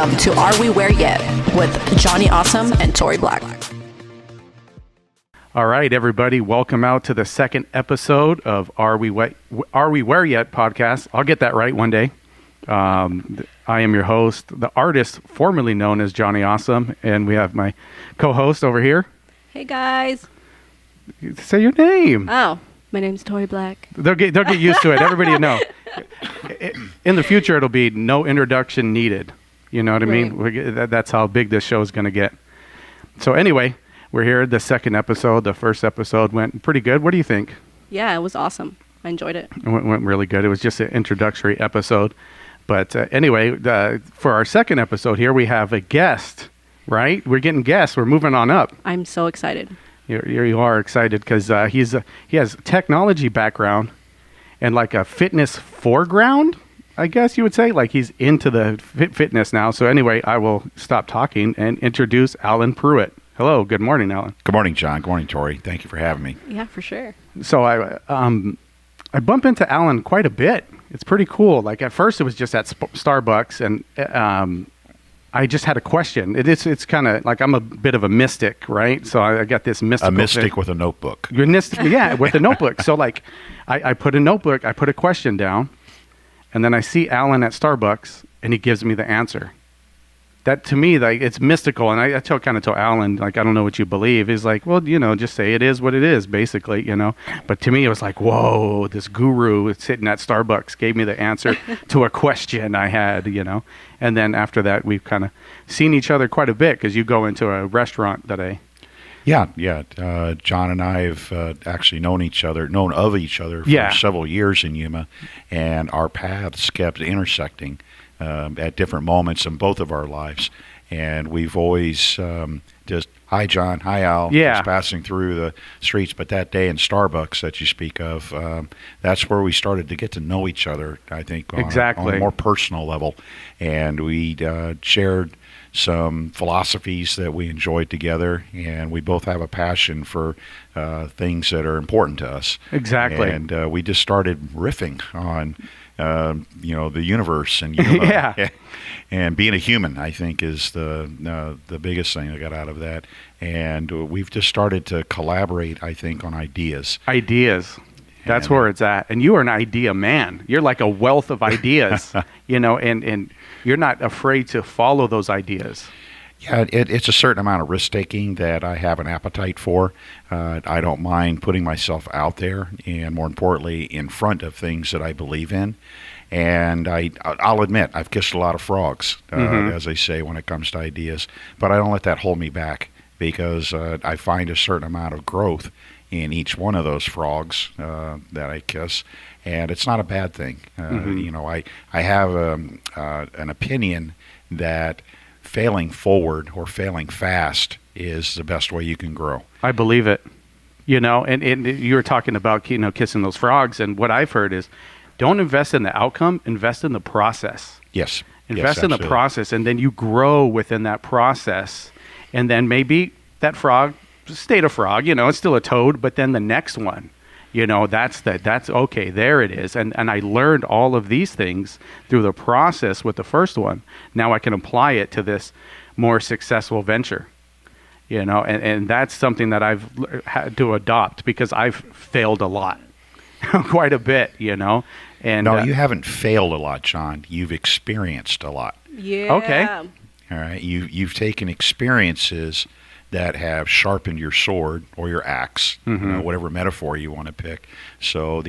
welcome to Are We Where Yet with Johnny Awesome and Tori Black. All right, everybody, welcome out to the second episode of Are We Where Yet podcast. I'll get that right one day. I am your host, the artist formerly known as Johnny Awesome, and we have my co-host over here. Hey guys. Say your name. Oh, my name's Tori Black. They'll get used to it. Everybody will know. In the future, it'll be no introduction needed. You know what I mean? That's how big this show is going to get. So anyway, we're here. The second episode. The first episode went pretty good. What do you think? Yeah, it was awesome. I enjoyed it. It went really good. It was just an introductory episode. But anyway, for our second episode here, we have a guest, right? We're getting guests. We're moving on up. I'm so excited. You are excited because he has technology background and like a fitness foreground, I guess you would say. Like he's into the fitness now. So anyway, I will stop talking and introduce Alan Pruitt. Hello. Good morning, Alan. Good morning, John. Good morning, Tori. Thank you for having me. Yeah, for sure. So I bump into Alan quite a bit. It's pretty cool. Like at first it was just at Starbucks, and I just had a question. It's kind of like I'm a bit of a mystic, right? So I got this mystical. A mystic with a notebook. Yeah, with a notebook. So like I put a notebook, I put a question down, and then I see Alan at Starbucks, and he gives me the answer. That to me, like it's mystical, and I kind of told Alan, like, I don't know what you believe. He's like, well, just say it is what it is, basically, But to me, it was like, whoa, this guru sitting at Starbucks gave me the answer to a question I had, And then after that, we've kind of seen each other quite a bit because you go into a restaurant that Yeah. John and I have actually known of each other for several years in Yuma, and our paths kept intersecting at different moments in both of our lives. And we've always just, hi, John, hi, Al, just passing through the streets. But that day in Starbucks that you speak of, that's where we started to get to know each other, I think, on a more personal level. And we shared some philosophies that we enjoyed together, and we both have a passion for things that are important to us. Exactly. And we just started riffing on the universe and Yuma. And being a human, I think, is the biggest thing I got out of that. And we've just started to collaborate, I think, on ideas. That's where it's at. And you are an idea man. You're like a wealth of ideas, and you're not afraid to follow those ideas. Yeah, it's a certain amount of risk-taking that I have an appetite for. I don't mind putting myself out there, and more importantly, in front of things that I believe in. And I'll admit, I've kissed a lot of frogs, as they say, when it comes to ideas. But I don't let that hold me back, because I find a certain amount of growth in each one of those frogs that I kiss. And it's not a bad thing. I have an opinion that failing forward or failing fast is the best way you can grow. I believe it. And you were talking about, kissing those frogs. And what I've heard is don't invest in the outcome, invest in the process. Yes. Invest in the process, and then you grow within that process. And then maybe that frog stayed a frog, it's still a toad, but then the next one, that's okay, there it is. And I learned all of these things through the process with the first one. Now I can apply it to this more successful venture, and that's something that I've had to adopt because I've failed a lot, quite a bit, And no, you haven't failed a lot, John. You've experienced a lot. Yeah. Okay. All right. You've taken experiences that have sharpened your sword or your axe, whatever metaphor you want to pick. So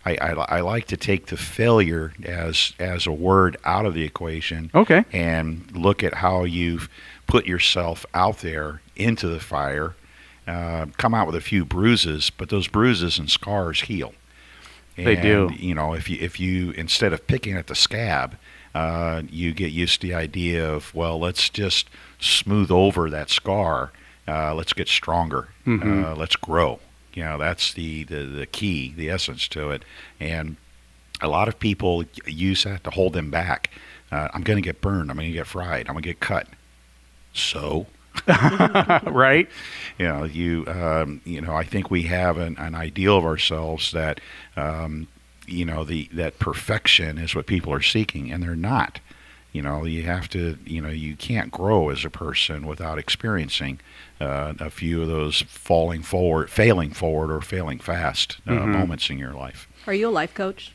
I like to take the failure as a word out of the equation. Okay. And look at how you've put yourself out there into the fire, come out with a few bruises, but those bruises and scars heal. They do. If you instead of picking at the scab, you get used to the idea of, well, let's just smooth over that scar. Let's get stronger. Let's grow. That's the key, the essence to it. And a lot of people use that to hold them back. I'm going to get burned. I'm going to get fried. I'm going to get cut. So, right? I think we have an ideal of ourselves that, that perfection is what people are seeking, and they're not. You have to, you can't grow as a person without experiencing a few of those failing forward, or failing fast moments in your life. Are you a life coach?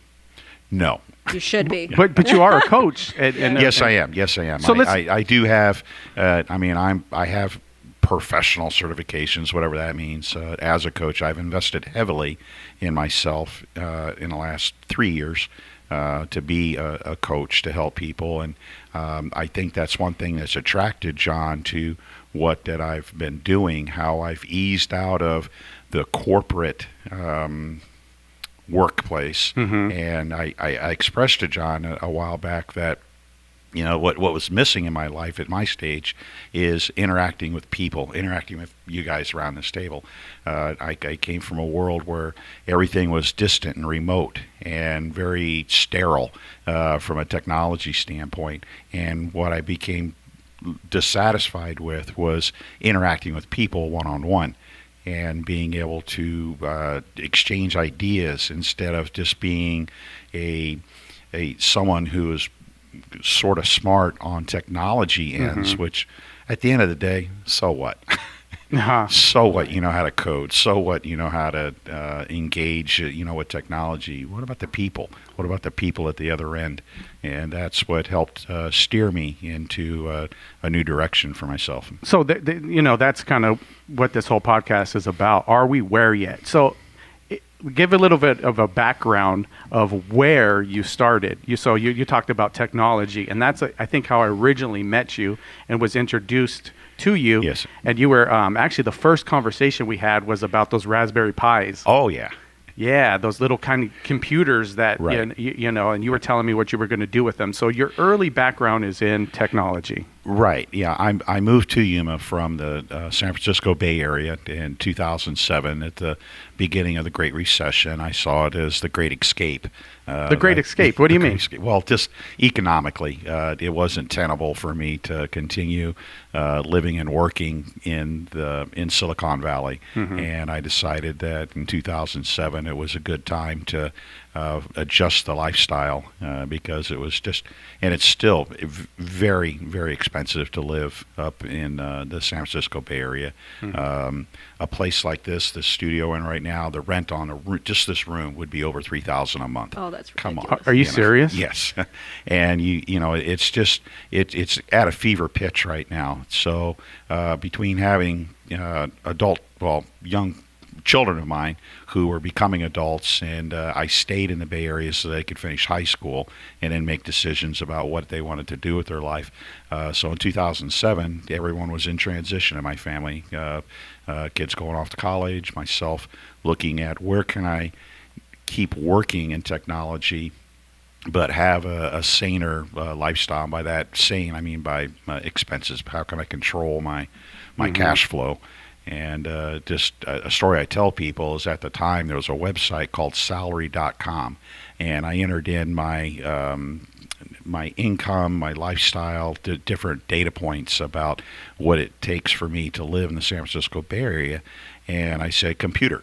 No. You should be. But you are a coach. Yes, I am. So I do have. I have professional certifications, whatever that means. As a coach, I've invested heavily in myself in the last 3 years to be a coach to help people, and I think that's one thing that's attracted John to that I've been doing. How I've eased out of the corporate workplace, and I expressed to John a while back that what was missing in my life at my stage is interacting with people, interacting with you guys around this table. I came from a world where everything was distant and remote and very sterile from a technology standpoint, and what I became dissatisfied with was interacting with people one-on-one and being able to exchange ideas instead of just being someone who is sort of smart on technology ends, which at the end of the day, so what? So what? You know how to code. So what? You know how to engage, with technology. What about the people? What about the people at the other end? And that's what helped steer me into a new direction for myself. So, that's kind of what this whole podcast is about. Are we where yet? So, give a little bit of a background of where you started. You talked about technology, and that's I think how I originally met you and was introduced to you. Yes. And you were actually the first conversation we had was about those Raspberry Pis. Oh yeah. Yeah, those little kind of computers that right. and you were telling me what you were going to do with them. So your early background is in technology. Right. Yeah. I moved to Yuma from the San Francisco Bay Area in 2007 at the beginning of the Great Recession. I saw it as the Great Escape. The Great Escape. What do you mean? Well, just economically, it wasn't tenable for me to continue living and working in Silicon Valley, and I decided that in 2007 it was a good time to adjust the lifestyle because it was just, and it's still very, very expensive to live up in the San Francisco Bay Area. A place like this studio in right now, the rent on just this room would be over $3,000 a month. Oh, that's Come ridiculous. on. Are you serious? Yes. And it's just it's at a fever pitch right now. So between having young children of mine who were becoming adults, and I stayed in the Bay Area so they could finish high school and then make decisions about what they wanted to do with their life. So in 2007, everyone was in transition in my family. Kids going off to college, myself looking at where can I keep working in technology but have a saner lifestyle. By that sane, I mean by expenses. How can I control my cash flow? And just a story I tell people is at the time there was a website called salary.com, and I entered in my income, my lifestyle, different data points about what it takes for me to live in the San Francisco Bay Area, and I said, computer,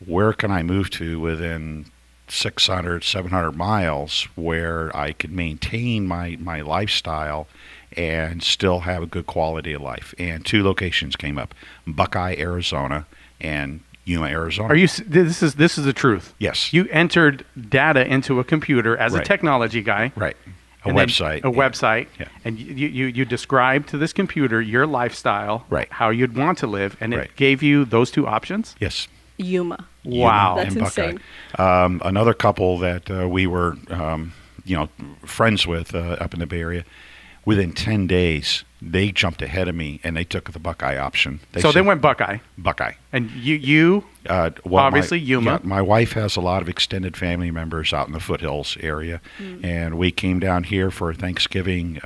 where can I move to within 600, 700 miles where I could maintain my lifestyle and still have a good quality of life? And 2 locations came up: Buckeye, Arizona, and Yuma, Arizona. Are you? This is the truth. Yes. You entered data into a computer as Right. a technology guy. Right. A And then website. A website. Yeah. And you described to this computer your lifestyle, Right. how you'd want to live, and Right. it gave you those 2 options? Yes. Yuma. Wow. That's and Buckeye. insane. Another couple that we were, friends with up in the Bay Area, within 10 days, they jumped ahead of me and they took the Buckeye option. They said, went Buckeye. Buckeye. And you obviously Yuma. My wife has a lot of extended family members out in the foothills area, and we came down here for a Thanksgiving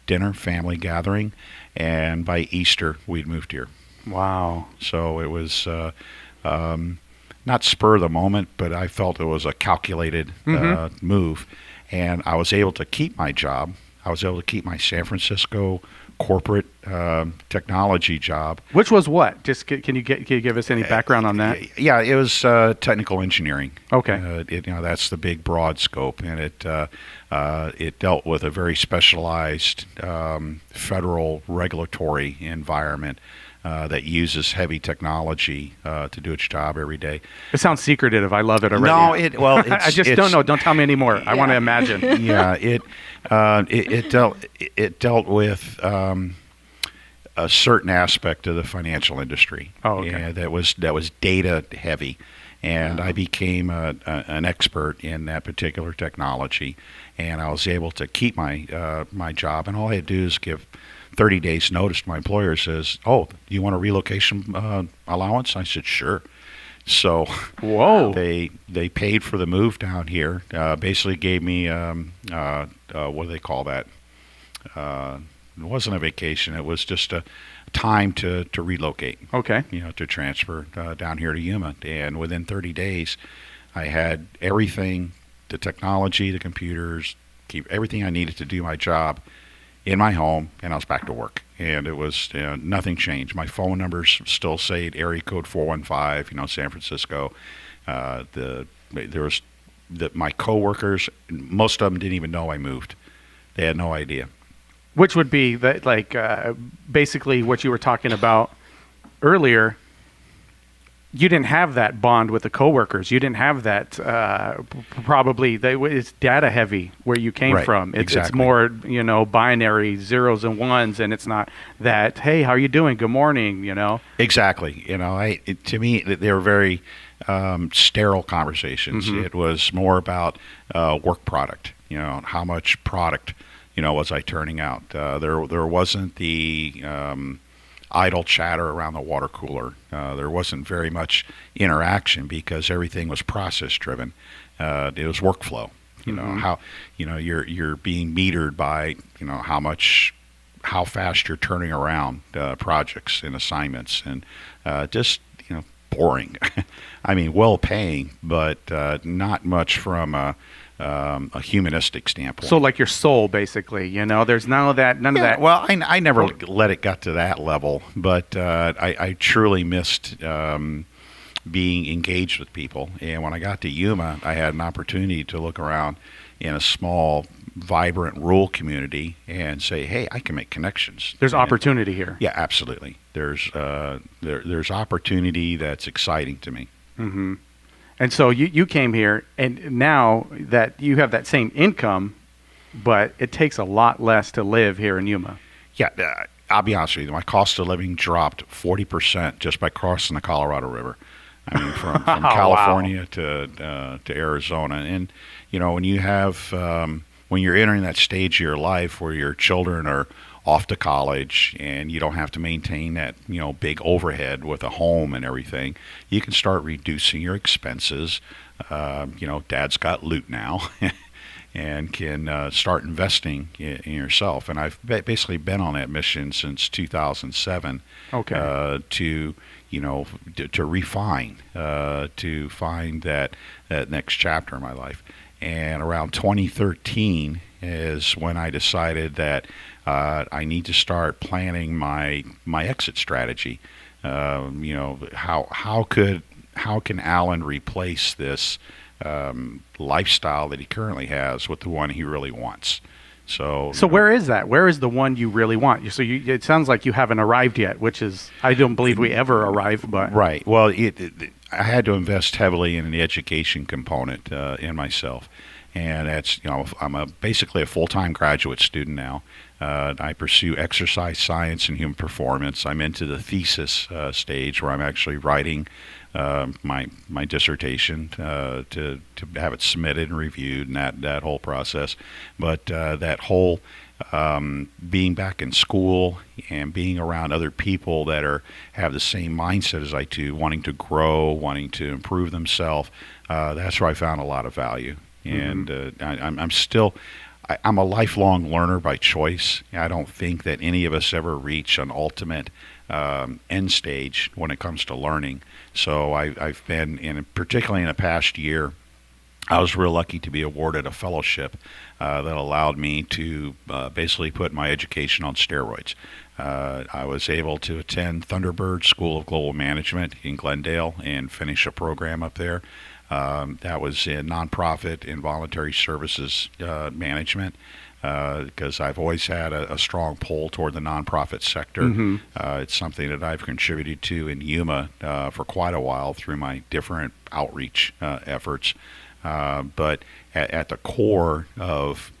dinner, family gathering, and by Easter we'd moved here. Wow. So it was not spur of the moment, but I felt it was a calculated move, and I was able to keep my job. I was able to keep my San Francisco corporate technology job. Which was what? Just can you give us any background on that? Yeah, it was technical engineering. Okay. That's the big broad scope, and it dealt with a very specialized federal regulatory environment that uses heavy technology to do its job every day. It sounds secretive. I love it already. No, I just don't know. Don't tell me anymore. I want to imagine. Yeah, it dealt with a certain aspect of the financial industry. Oh, okay. Yeah, that was data heavy, and I became an expert in that particular technology, and I was able to keep my job. And all I had to do is give 30 days notice to my employer. Says, "Oh, do you want a relocation allowance?" I said, "Sure." So, whoa, they paid for the move down here. Basically, gave me what do they call that? It wasn't a vacation. It was just a time to relocate. Okay. To transfer down here to Yuma. And within 30 days, I had everything, the technology, the computers, everything I needed to do my job in my home, and I was back to work. And it was nothing changed. My phone numbers still say area code 415, San Francisco. My coworkers, most of them didn't even know I moved. They had no idea. Which would be that, basically what you were talking about earlier. You didn't have that bond with the coworkers. You didn't have that. It's data heavy where you came from. It's more binary zeros and ones, and it's not that. Hey, how are you doing? Good morning. Exactly. To me, they were very sterile conversations. Mm-hmm. It was more about work product. How much product was I turning out? There wasn't the idle chatter around the water cooler. There wasn't very much interaction because everything was process driven. It was workflow. How you're being metered by how fast you're turning around projects and assignments, and just boring. I mean, well paying, but not much from a humanistic standpoint. So like your soul, basically, there's none of that. Well, I never let it get to that level, but I truly missed being engaged with people. And when I got to Yuma, I had an opportunity to look around in a small, vibrant rural community and say, hey, I can make connections. There's opportunity here. Yeah, absolutely. There's opportunity that's exciting to me. Mm-hmm. And so you came here, and now that you have that same income, but it takes a lot less to live here in Yuma. Yeah, I'll be honest with you. My cost of living dropped 40% just by crossing the Colorado River. I mean, from California to Arizona. And, when you have when you're entering that stage of your life where your children are off to college and you don't have to maintain that big overhead with a home and everything, you can start reducing your expenses. Dad's got loot now and can start investing in yourself. And I've basically been on that mission since 2007. Okay. To refine, to find that next chapter in my life. And around 2013 is when I decided that I need to start planning my exit strategy. How can Alan replace this lifestyle that he currently has with the one he really wants? So where is that? Where is the one you really want? So it sounds like you haven't arrived yet, which is, I don't believe we ever arrive. But right. Well, I had to invest heavily in the education component in myself. And that's, I'm basically a full-time graduate student now. I pursue exercise science and human performance. I'm into the thesis stage where I'm actually writing my dissertation to have it submitted and reviewed, and that whole process. But that whole being back in school and being around other people that have the same mindset as I do, wanting to grow, wanting to improve themselves, that's where I found a lot of value. And I'm a lifelong learner by choice. I don't think that any of us ever reach an ultimate end stage when it comes to learning. So I've been, particularly in the past year, I was real lucky to be awarded a fellowship that allowed me to basically put my education on steroids. I was able to attend Thunderbird School of Global Management in Glendale and finish a program up there. That was in nonprofit and voluntary services management, because I've always had a strong pull toward the nonprofit sector. It's something that I've contributed to in Yuma for quite a while through my different outreach efforts. But at the core of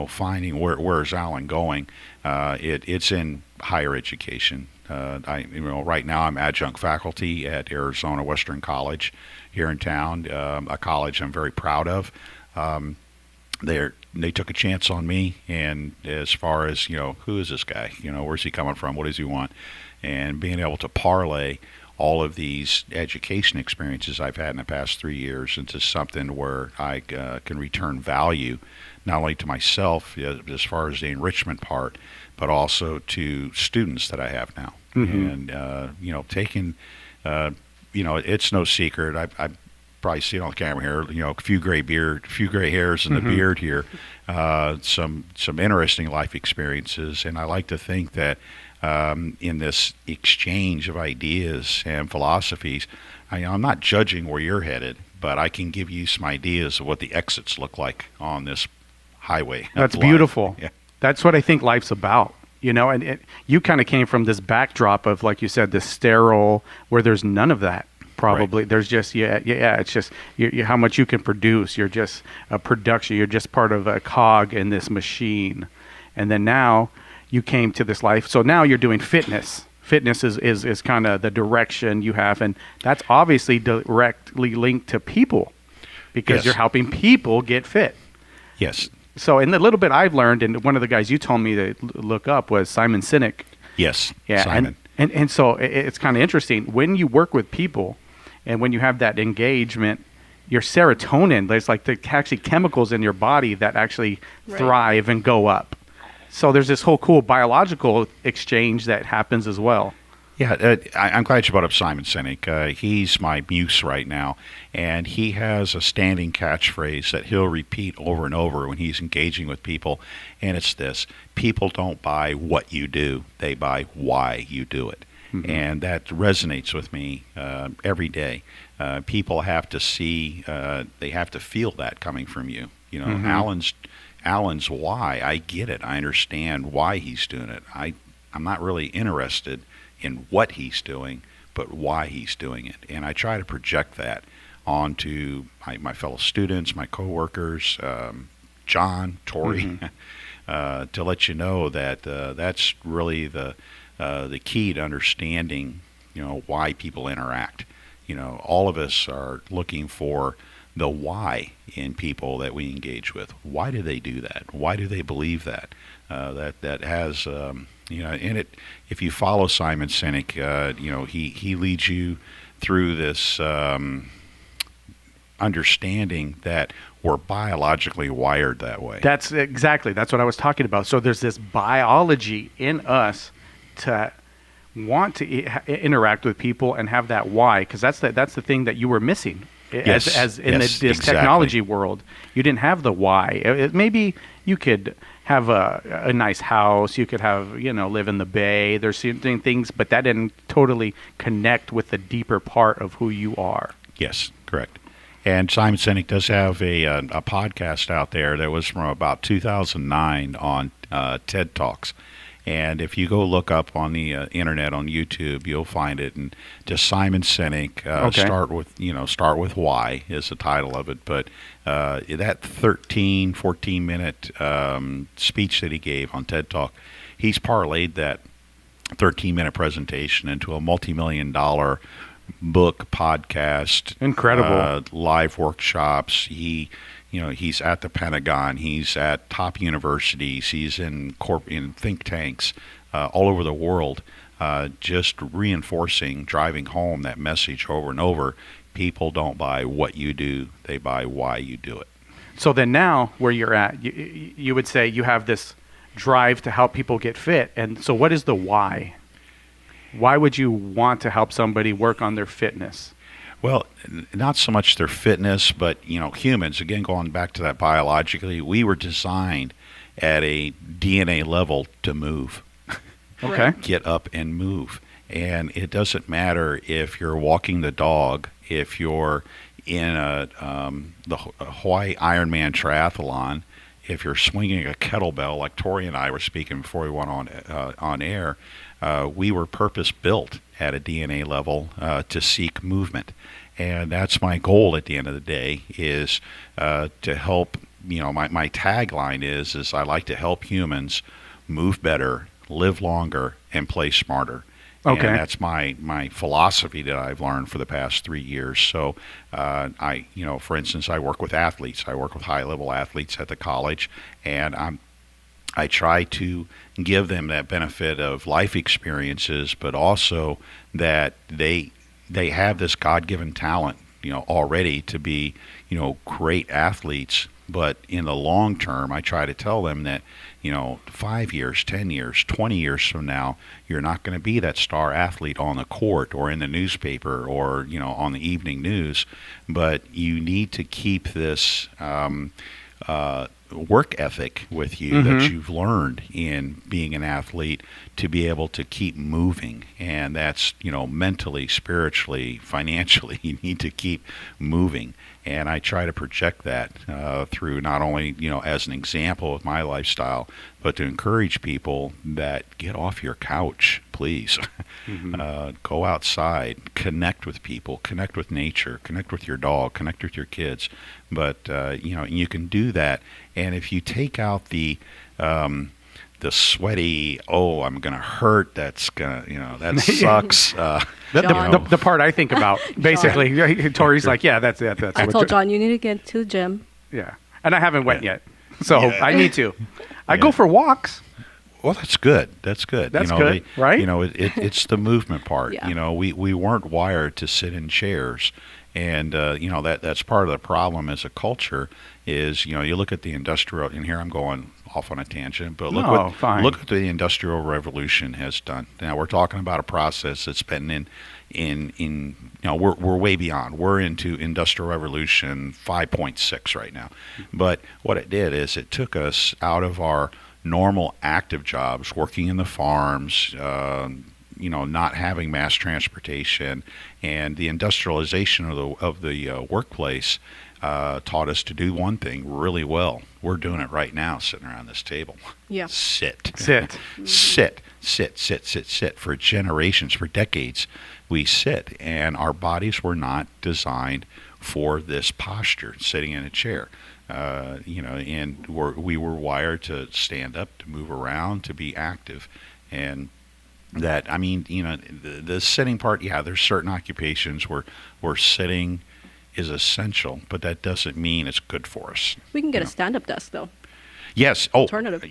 finding where's Alan going, it's in higher education. Right now I'm adjunct faculty at Arizona Western College here in town, a college I'm very proud of. They took a chance on me, and as far as who is this guy? Where's he coming from? What does he want? And being able to parlay all of these education experiences I've had in the past 3 years into something where I can return value, not only to myself as far as the enrichment part, but also to students that I have now. And taking, it's no secret. I probably see it on the camera here. A few gray hairs in the beard here. Some interesting life experiences, and I like to think that in this exchange of ideas and philosophies, I'm not judging where you're headed, but I can give you some ideas of what the exits look like on this highway. That's beautiful. Yeah. That's what I think life's about. And you kind of came from this backdrop of, like you said, this sterile, where there's none of that. Probably right. There's just it's just how much you can produce. You're just a production. You're just part of a cog in this machine. And then now you came to this life. So now you're doing fitness. Fitness is kind of the direction you have, and that's obviously directly linked to people, because you're helping people get fit. Yes. So in the little bit I've learned, and one of the guys you told me to look up was Simon Sinek. Yes. Yeah. Simon. And so it's kind of interesting when you work with people, and when you have that engagement, your serotonin, there's actually chemicals in your body that actually thrive and go up. So there's this whole cool biological exchange that happens as well. Yeah, I'm glad you brought up Simon Sinek. He's my muse right now, and he has a standing catchphrase that he'll repeat over and over when he's engaging with people, and it's this: people don't buy what you do, they buy why you do it. And that resonates with me every day. People have to see, they have to feel that coming from you. Alan's why, I get it. I understand why he's doing it. I'm not really interested in what he's doing, but why he's doing it. And I try to project that onto my fellow students, my coworkers, John, Tori, to let you know that that's really the key to understanding, why people interact. All of us are looking for the why in people that we engage with. Why do they do that? Why do they believe that? That has, in it. If you follow Simon Sinek, he leads you through this understanding that we're biologically wired that way. That's what I was talking about. So there's this biology in us to want to interact with people and have that why, because that's the thing that you were missing. As in this technology world, you didn't have the why. Maybe you could have a nice house, you could have live in the Bay. There's certain things, but that didn't totally connect with the deeper part of who you are. Yes, correct. And Simon Sinek does have a podcast out there that was from about 2009 on TED Talks. And if you go look up on the internet on YouTube, you'll find it. And just Simon Sinek, start with why is the title of it. But that 14 minute speech that he gave on TED Talk, he's parlayed that 13-minute presentation into a multi-million-dollar book, podcast, incredible live workshops. He's at the Pentagon. He's at top universities. He's in think tanks all over the world, just driving home that message over and over. People don't buy what you do; they buy why you do it. So then, now where you're at, you would say you have this drive to help people get fit. And so, what is the why? Why would you want to help somebody work on their fitness? Well, not so much their fitness, but humans. Again, going back to that biologically, we were designed at a DNA level to move. Okay. Get up and move. And it doesn't matter if you're walking the dog, if you're in the Hawaii Ironman triathlon, if you're swinging a kettlebell, like Tori and I were speaking before we went on air. We were purpose built at a DNA level to seek movement, and that's my goal at the end of the day is to help. My tagline is I like to help humans move better, live longer, and play smarter. Okay. And that's my philosophy that I've learned for the past 3 years. So, for instance, I work with athletes. I work with high-level athletes at the college, and I try to give them that benefit of life experiences, but also that they have this God-given talent, already to be, great athletes. But in the long term, I try to tell them that, 5 years, 10 years, 20 years from now, you're not going to be that star athlete on the court or in the newspaper or, on the evening news. But you need to keep this work ethic with you that you've learned in being an athlete to be able to keep moving. And that's, mentally, spiritually, financially, you need to keep moving. And I try to project that through not only, as an example of my lifestyle, but to encourage people that get off your couch, please. Go outside, connect with people, connect with nature, connect with your dog, connect with your kids. But, you can do that. And if you take out the sweaty, I'm going to hurt, that's going to, that sucks. The part I think about, basically, Tori's like, yeah, that's it. I told John, you need to get to the gym. Yeah. And I haven't went yet. So I need to. I go for walks. Well, that's good. That's good. That's good, right? It's the movement part. Yeah. We weren't wired to sit in chairs. And, that's part of the problem as a culture is, you look at the industrial, and here I'm going off on a tangent, but look what the Industrial Revolution has done. Now, we're talking about a process that's been we're way beyond. We're into Industrial Revolution 5.6 right now. But what it did is it took us out of our normal active jobs, working in the farms, not having mass transportation, and the industrialization of the workplace taught us to do one thing really well. We're doing it right now, sitting around this table. Yeah. Sit. Sit. Sit. For generations, for decades, we sit, and our bodies were not designed for this posture, sitting in a chair. And we were wired to stand up, to move around, to be active, and that, the sitting part, there's certain occupations where sitting is essential, but that doesn't mean it's good for us. We can get a stand-up desk, though. Yes. Alternative.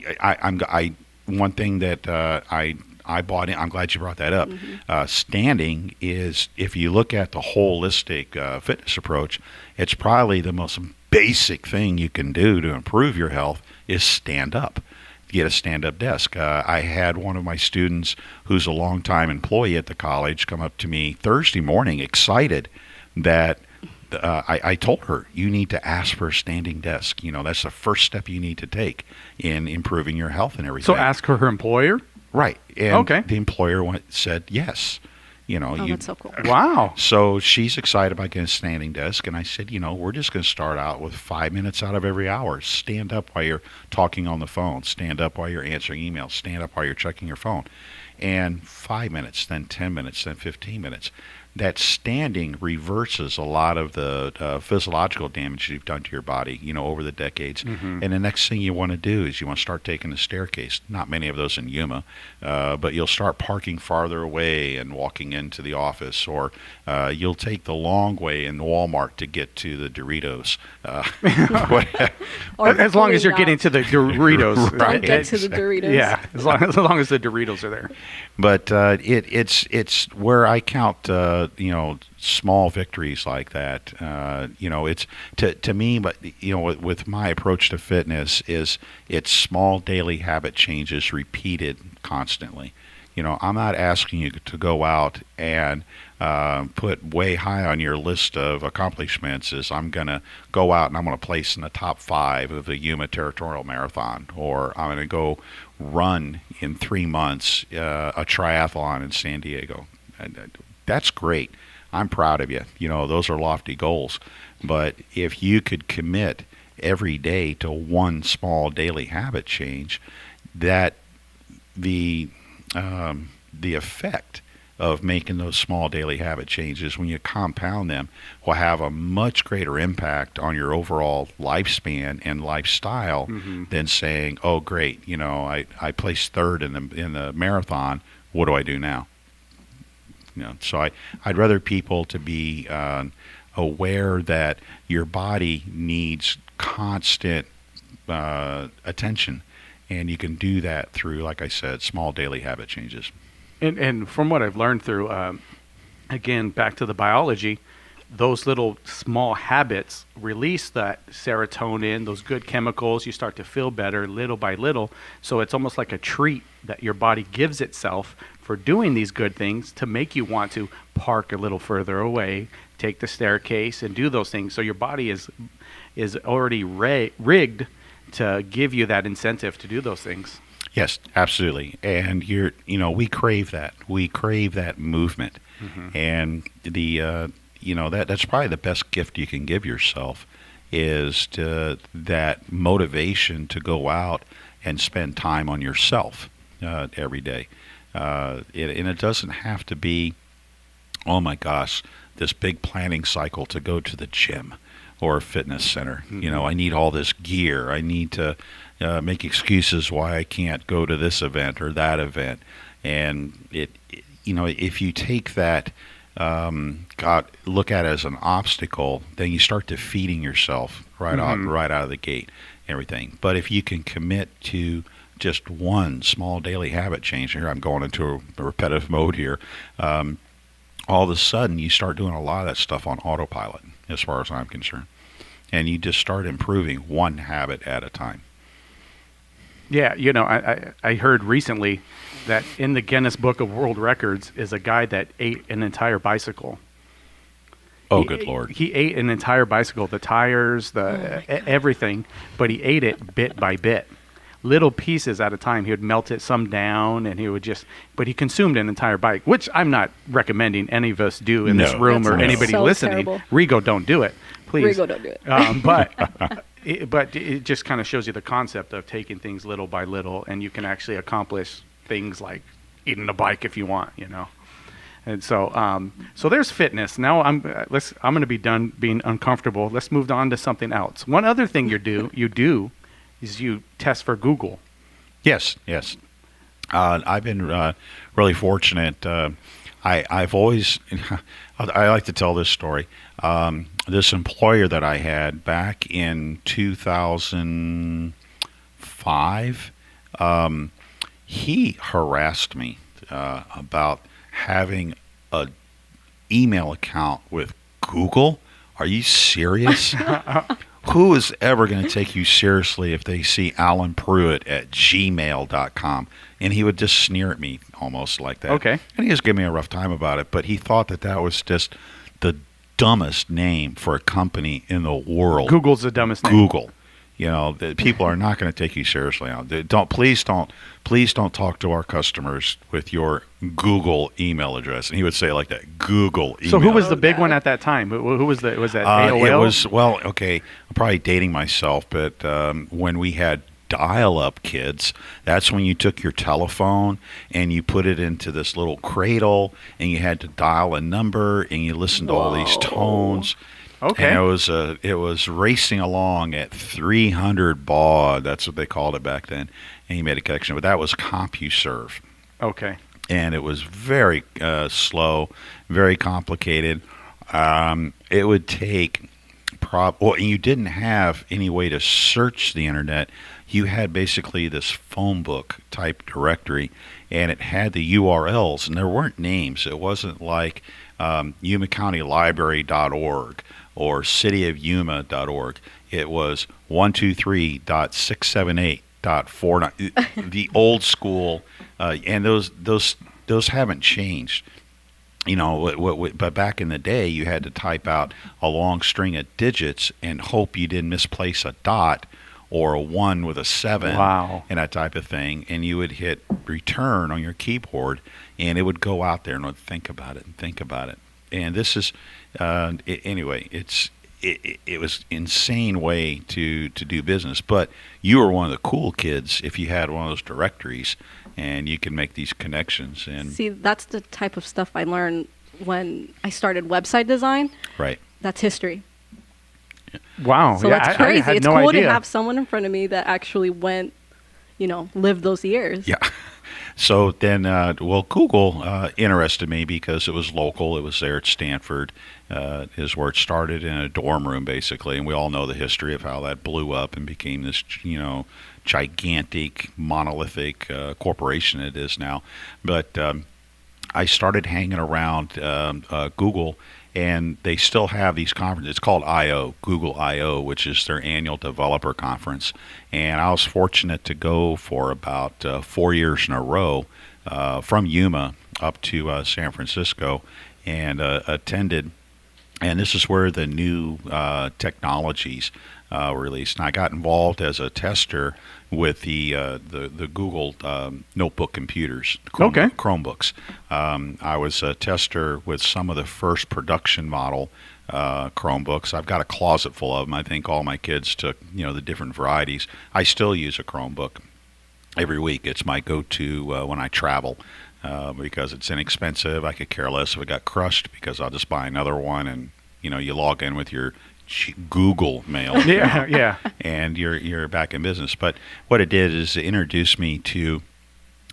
One thing that I bought in, I'm glad you brought that up. Standing is, if you look at the holistic fitness approach, it's probably the most basic thing you can do to improve your health is stand up. Get a stand-up desk. I had one of my students who's a longtime employee at the college come up to me Thursday morning excited that I told her, you need to ask for a standing desk. That's the first step you need to take in improving your health and everything. So ask her employer? Right. And okay. The employer said yes. That's so cool. Wow. So she's excited about getting a standing desk, and I said, we're just going to start out with 5 minutes out of every hour. Stand up while you're talking on the phone. Stand up while you're answering emails. Stand up while you're checking your phone. And 5 minutes, then 10 minutes, then 15 minutes. That standing reverses a lot of the physiological damage you've done to your body, over the decades. And the next thing you want to do is you want to start taking the staircase. Not many of those in Yuma, but you'll start parking farther away and walking into the office, or you'll take the long way in Walmart to get to the Doritos. As long as you're getting to the Doritos. Don't get to the Doritos. Yeah, as long as the Doritos are there. But it's where I count small victories like that. It's to me, but with my approach to fitness is it's small daily habit changes repeated constantly. I'm not asking you to go out and put way high on your list of accomplishments is I'm going to go out and I'm going to place in the top 5 of the Yuma Territorial Marathon, or I'm going to go run in 3 months a triathlon in San Diego. That's great. I'm proud of you. Those are lofty goals. But if you could commit every day to one small daily habit change, that the effect of making those small daily habit changes, when you compound them, will have a much greater impact on your overall lifespan and lifestyle than saying, "Oh, great, I placed third in the marathon. What do I do now?" So I'd rather people to be aware that your body needs constant attention, and you can do that through, like I said, small daily habit changes. And from what I've learned through, again, back to the biology, those little small habits release that serotonin, those good chemicals. You start to feel better little by little. So it's almost like a treat that your body gives itself for doing these good things to make you want to park a little further away, take the staircase, and do those things. So your body is already rigged to give you that incentive to do those things. Yes, absolutely. And we crave that. We crave that movement. And that's probably the best gift you can give yourself, is that motivation to go out and spend time on yourself every day. And it doesn't have to be, oh my gosh, this big planning cycle to go to the gym or a fitness center. I need all this gear. I need to make excuses why I can't go to this event or that event. And if you take that, look at it as an obstacle, then you start defeating yourself right out of the gate, everything. But if you can commit to just one small daily habit change, here I'm going into a repetitive mode here, all of a sudden you start doing a lot of that stuff on autopilot, as far as I'm concerned. And you just start improving one habit at a time. Yeah, I heard recently that in the Guinness Book of World Records is a guy that ate an entire bicycle. Good Lord. He ate an entire bicycle, the tires, everything, but he ate it bit by bit. Little pieces at a time. He would melt it some down, and but he consumed an entire bike, which I'm not recommending any of us do in this room or anybody listening. Terrible. Rigo, don't do it, please. Rigo, don't do it. But it just kind of shows you the concept of taking things little by little, and you can actually accomplish things like eating a bike if you want, And so, so there's fitness. Now I'm going to be done being uncomfortable. Let's move on to something else. One other thing you do is you test for Google. Yes. I've been really fortunate. I've always, I like to tell this story. This employer that I had back in 2005, he harassed me about having an email account with Google. Are you serious? Who is ever going to take you seriously if they see Alan Pruitt at gmail.com? And he would just sneer at me almost like that. Okay. And he just gave me a rough time about it, but he thought that was just the dumbest name for a company in the world. Google's the dumbest name. Google. The people are not going to take you seriously now. Please don't talk to our customers with your Google email address. And he would say it like that, Google email. So who was the big one at that time? Who was that? Was that AOL? It was, I'm probably dating myself, but when we had dial-up, kids, that's when you took your telephone and you put it into this little cradle and you had to dial a number and you listened to all these tones. Okay. And it was racing along at 300 baud. That's what they called it back then. And you made a connection. But that was CompuServe. Okay. And it was very slow, very complicated. It would take and you didn't have any way to search the internet. You had basically this phone book type directory, and it had the URLs, and there weren't names. It wasn't like YumaCountyLibrary.org or cityofyuma.org. It was 123.678 .4, the old school, and those haven't changed. You know, but back in the day, you had to type out a long string of digits and hope you didn't misplace a dot or a 1 with a 7. Wow. And that type of thing. And you would hit return on your keyboard, and it would go out there and would think about it and think about it. And this is, anyway, it was insane way to do business. But you were one of the cool kids if you had one of those directories, and you can make these connections. And see, that's the type of stuff I learned when I started website design. Right. That's history. Wow. So yeah, that's crazy. I had It's no cool idea. to have someone in front of me that actually went, lived those years. Yeah. So then, Google interested me because it was local. It was there at Stanford, is where it started in a dorm room, basically. And we all know the history of how that blew up and became this, gigantic, monolithic corporation it is now. But I started hanging around Google, and they still have these conferences. It's called I/O, Google I/O, which is their annual developer conference. And I was fortunate to go for about 4 years in a row from Yuma up to San Francisco and attended. And this is where the new technologies were released. And I got involved as a tester with the Google notebook computers, Chromebooks. I was a tester with some of the first production model Chromebooks. I've got a closet full of them. I think all my kids took, the different varieties. I still use a Chromebook every week. It's my go-to when I travel because it's inexpensive. I could care less if it got crushed because I'll just buy another one, and you log in with your Google Mail. Yeah. And you're back in business. But what it did is it introduced me to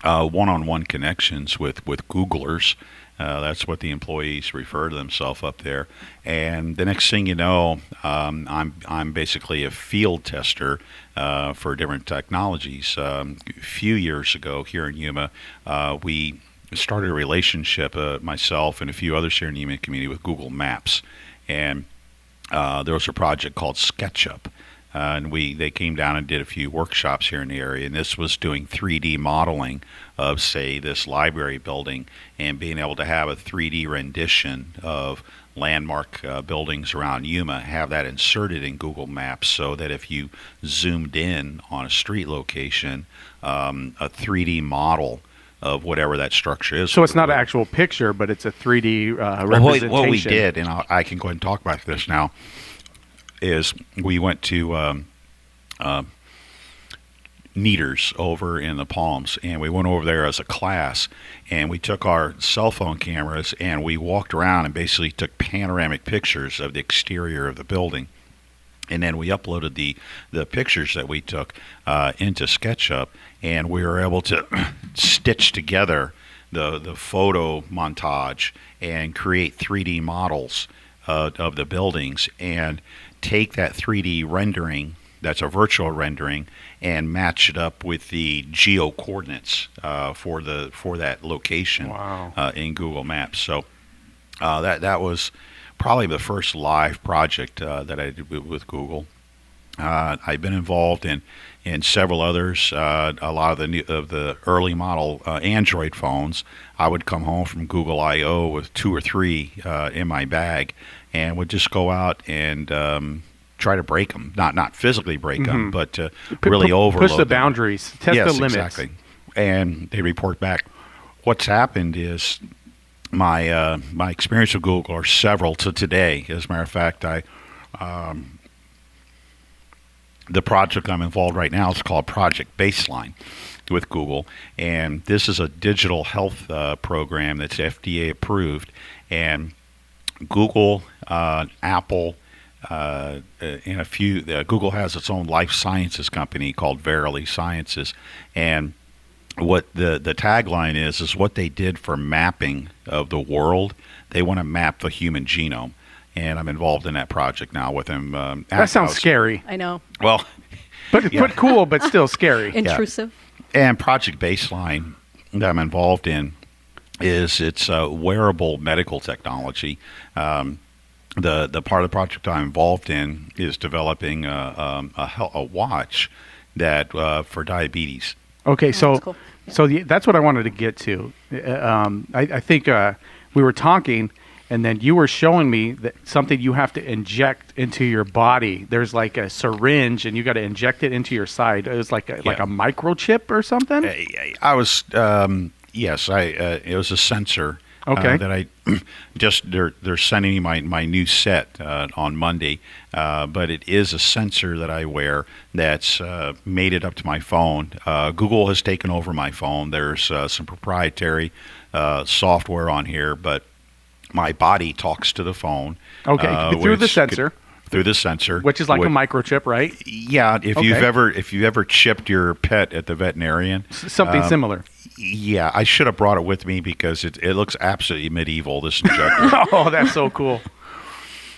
one-on-one connections with Googlers. That's what the employees refer to themselves up there. And the next thing you know, I'm basically a field tester for different technologies. A few years ago here in Yuma, we started a relationship, myself and a few others here in the Yuma community, with Google Maps. And there was a project called SketchUp, and they came down and did a few workshops here in the area, and this was doing 3D modeling of, say, this library building, and being able to have a 3D rendition of landmark buildings around Yuma, have that inserted in Google Maps so that if you zoomed in on a street location, a 3D model of whatever that structure is. So it's not an actual picture, but it's a 3D representation. What we did, and I can go ahead and talk about this now, is we went to Neaters over in the Palms, and we went over there as a class, and we took our cell phone cameras and we walked around and basically took panoramic pictures of the exterior of the building. And then we uploaded the pictures that we took into SketchUp, and we were able to stitch together the photo montage and create 3D models of the buildings, and take that 3D rendering, that's a virtual rendering, and match it up with the geo coordinates for that location. Wow. In Google Maps. So that was probably the first live project that I did with Google. I've been involved in several others. A lot of the early model Android phones. I would come home from Google I/O with 2 or 3 in my bag, and would just go out and try to break them. Not physically break them, but to really overload push the them. boundaries, test the limits. Exactly. And they report back. What's happened is my experience with Google are several to today. As a matter of fact, the project I'm involved right now is called Project Baseline with Google, and this is a digital health program that's FDA approved, and Google, Apple, and a few. Google has its own life sciences company called Verily Sciences, and what the tagline is what they did for mapping of the world. They want to map the human genome, and I'm involved in that project now with them. That sounds scary. I know. Well, but cool, but still scary. Intrusive. And Project Baseline that I'm involved in it's wearable medical technology. The part of the project I'm involved in is developing a watch that for diabetes. Okay, so that's cool. that's what I wanted to get to. I think we were talking, and then you were showing me that something you have to inject into your body. There's like a syringe, and you got to inject it into your side. It was like a microchip or something. I was yes, it was a sensor. Okay. That I just they're sending me my new set on Monday, but it is a sensor that I wear that's made it up to my phone. Google has taken over my phone. There's some proprietary software on here, but my body talks to the phone. Okay, through the sensor. Through the sensor, which is like a microchip, right? Yeah. If you've ever chipped your pet at the veterinarian, something similar. Yeah, I should have brought it with me because it looks absolutely medieval, this injector. Oh, that's so cool.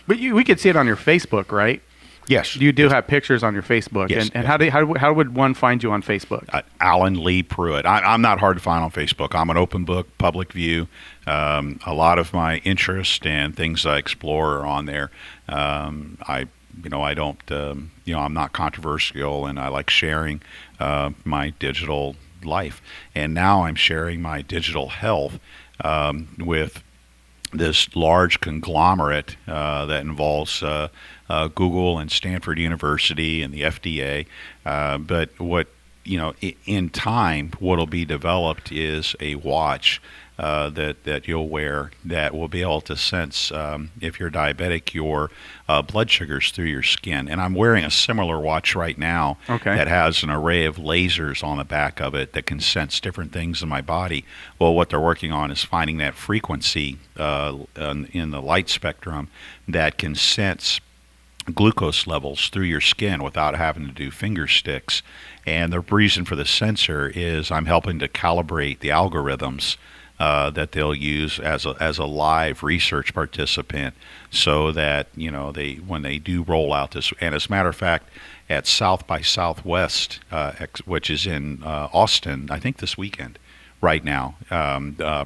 But we could see it on your Facebook, right? Yes. You do have pictures on your Facebook. Yes. And how would one find you on Facebook? Alan Lee Pruitt. I'm not hard to find on Facebook. I'm an open book, public view. A lot of my interest and things I explore are on there. I don't, I'm not controversial, and I like sharing my digital life. And now I'm sharing my digital health with this large conglomerate that involves Google and Stanford University and the FDA. But in time, what'll be developed is a watch that you'll wear that will be able to sense if you're diabetic your blood sugars through your skin. And I'm wearing a similar watch right now that has an array of lasers on the back of it that can sense different things in my body. Well, what they're working on is finding that frequency in the light spectrum that can sense glucose levels through your skin without having to do finger sticks. And the reason for the sensor is I'm helping to calibrate the algorithms that they'll use as a live research participant, so that when they do roll out this. And as a matter of fact, at South by Southwest, which is in Austin, I think this weekend, right now,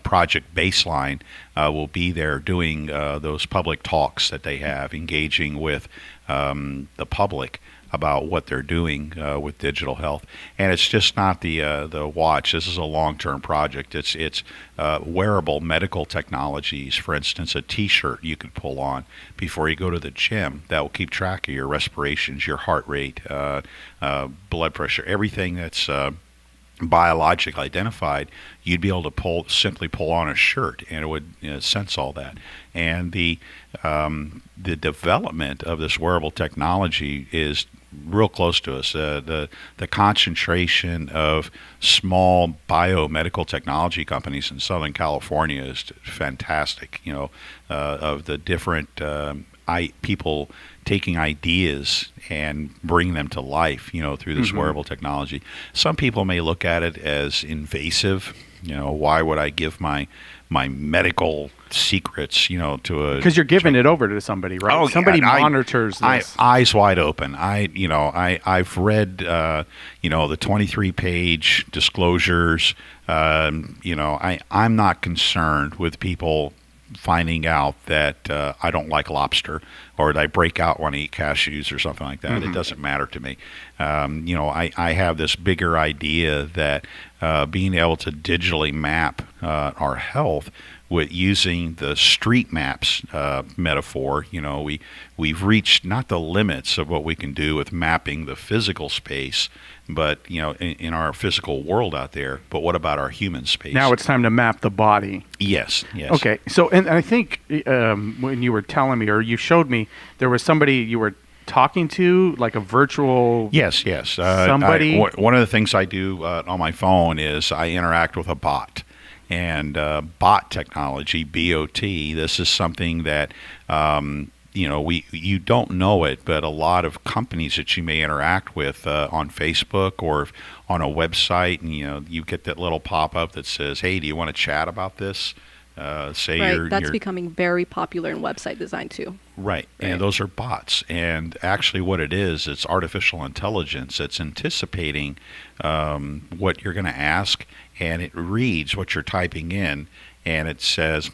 Project Baseline will be there doing those public talks that they have, engaging with the public about what they're doing with digital health. And it's just not the watch. This is a long-term project. It's wearable medical technologies. For instance, a T-shirt you could pull on before you go to the gym that will keep track of your respirations, your heart rate, blood pressure, everything that's biologically identified. You'd be able to simply pull on a shirt, and it would sense all that. And the development of this wearable technology is real close to us. The concentration of small biomedical technology companies in Southern California is fantastic. Of the different people taking ideas and bringing them to life, through this wearable technology. Some people may look at it as invasive. Why would I give my medical secrets, to a... Because you're giving it over to somebody, right? Oh, somebody monitors this. Eyes wide open. I've read, the 23-page disclosures. I'm not concerned with people finding out that I don't like lobster, or that I break out when I eat cashews or something like that. It doesn't matter to me. I have this bigger idea that being able to digitally map our health with using the street maps metaphor, we've reached not the limits of what we can do with mapping the physical space, but in our physical world out there. But what about our human space? Now it's time to map the body. Yes. Okay. So, and I think when you were telling me, or you showed me, there was somebody you were talking to, like a virtual... Yes. Somebody... One of the things I do on my phone is I interact with a bot. And bot technology, BOT, this is something that, you don't know it, but a lot of companies that you may interact with on Facebook or on a website, and you get that little pop-up that says, hey, do you want to chat about this? That's becoming very popular in website design too. Right, and those are bots. And actually what it is, it's artificial intelligence. It's anticipating what you're going to ask, and it reads what you're typing in, and it says,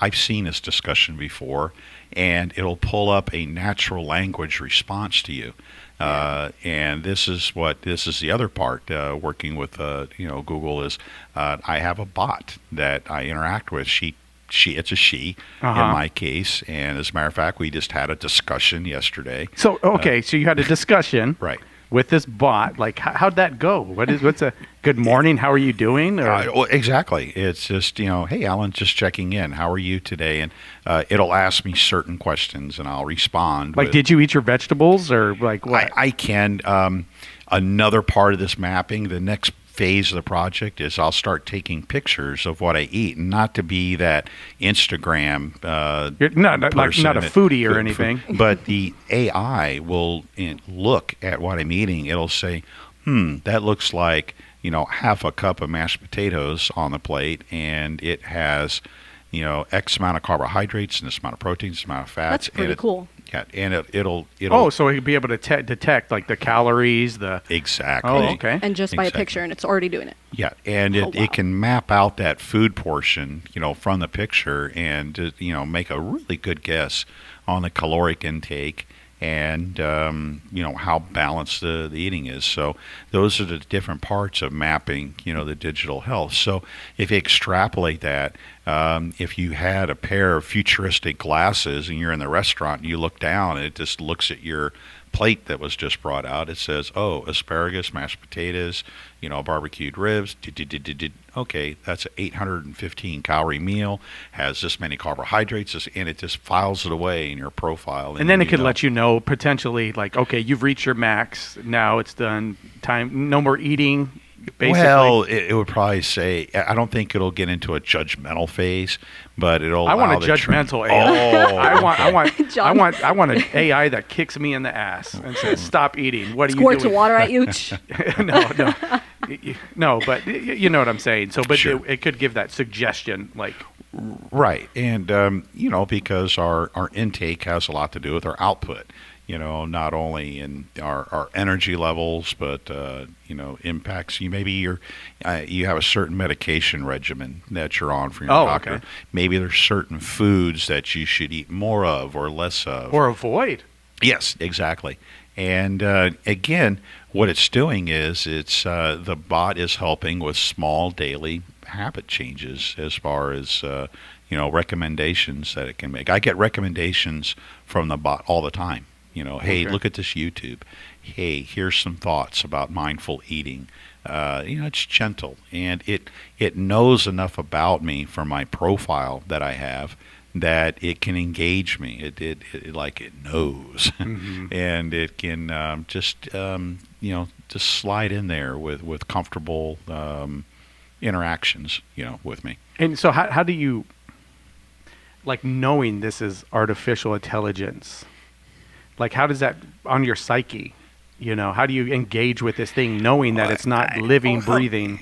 I've seen this discussion before, and it'll pull up a natural language response to you. And this is the other part, working with Google is I have a bot that I interact with. It's a she in my case, and as a matter of fact, we just had a discussion yesterday. So so you had a discussion, right, with this bot. Like, how'd that go? What's a good morning? How are you doing? Or? Well, exactly. It's just hey, Alan, just checking in. How are you today? And it'll ask me certain questions, and I'll respond. Like, did you eat your vegetables, or like what? I can. Another part of this mapping, the next phase of the project is I'll start taking pictures of what I eat, and not to be that Instagram You're not a foodie or anything. But the AI will look at what I'm eating. It'll say, that looks like half a cup of mashed potatoes on the plate, and it has X amount of carbohydrates and this amount of proteins, this amount of fats. That's pretty cool. Yeah, and it'll. Oh, so it'll be able to detect like the calories, exactly. Oh, okay. And just by a picture, and it's already doing it. Yeah, and it can map out that food portion, from the picture, and make a really good guess on the caloric intake and how balanced the eating is. So those are the different parts of mapping the digital health. So if you extrapolate that, if you had a pair of futuristic glasses and you're in the restaurant and you look down and it just looks at your plate that was just brought out, it says, asparagus, mashed potatoes, barbecued ribs. Okay, that's an 815 calorie meal, has this many carbohydrates, and it just files it away in your profile. And then it could let you know potentially, like, okay, you've reached your max. Now it's done. Time, no more eating. Basically. Well, it would probably say, I don't think it'll get into a judgmental phase, but it'll. I want a judgmental AI. I want an AI that kicks me in the ass and says, "Stop eating. What are you doing?" Squirts water at you. No, but you know what I'm saying. So, but sure. it could give that suggestion, like. Right, and because our intake has a lot to do with our output. Not only in our energy levels, but impacts you. Maybe you have a certain medication regimen that you're on for your doctor. Okay. Maybe there's certain foods that you should eat more of or less of, or avoid. Yes, exactly. And again, what it's doing is the bot is helping with small daily habit changes as far as recommendations that it can make. I get recommendations from the bot all the time. Hey, look at this YouTube. Hey, here's some thoughts about mindful eating. It's gentle, and it knows enough about me from my profile that I have that it can engage me. It knows, and it can just slide in there with comfortable interactions, with me. And so, how do you, like, knowing this is artificial intelligence? Like, how does that on your psyche? How do you engage with this thing knowing that it's not living, breathing?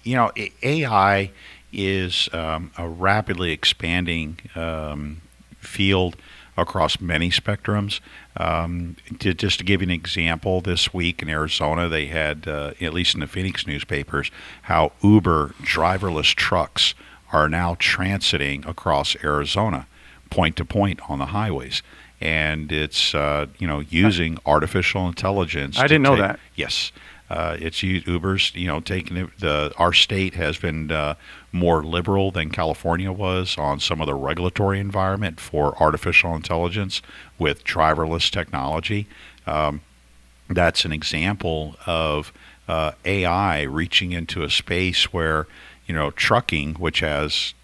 AI is a rapidly expanding field across many spectrums. Just to give you an example, this week in Arizona, they had, at least in the Phoenix newspapers, how Uber driverless trucks are now transiting across Arizona, point to point on the highways. And it's using artificial intelligence. I didn't know that. Yes, it's Uber's taking our state has been more liberal than California was on some of the regulatory environment for artificial intelligence with driverless technology. That's an example of AI reaching into a space where trucking, which has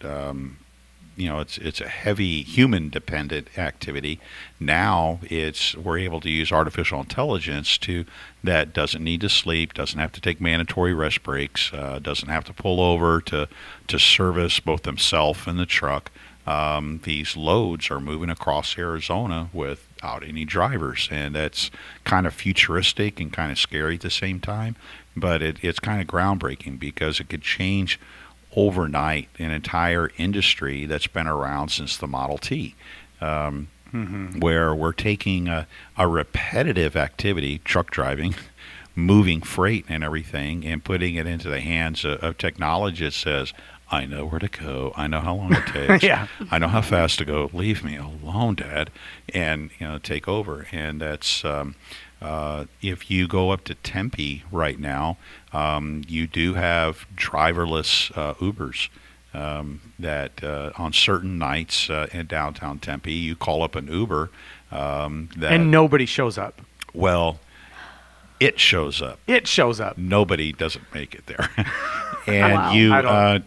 it's a heavy human-dependent activity. Now we're able to use artificial intelligence that doesn't need to sleep, doesn't have to take mandatory rest breaks, doesn't have to pull over to service both themselves and the truck. These loads are moving across Arizona without any drivers, and that's kind of futuristic and kind of scary at the same time. But it's kind of groundbreaking because it could change overnight an entire industry that's been around since the Model T, where we're taking a repetitive activity, truck driving, moving freight and everything, and putting it into the hands of technology that says, I know where to go. I know how long it takes. Yeah. I know how fast to go. Leave me alone, Dad, and take over. And that's if you go up to Tempe right now, you do have driverless Ubers. That on certain nights in downtown Tempe, you call up an Uber. And nobody shows up. Well, it shows up. It shows up. Nobody doesn't make it there. And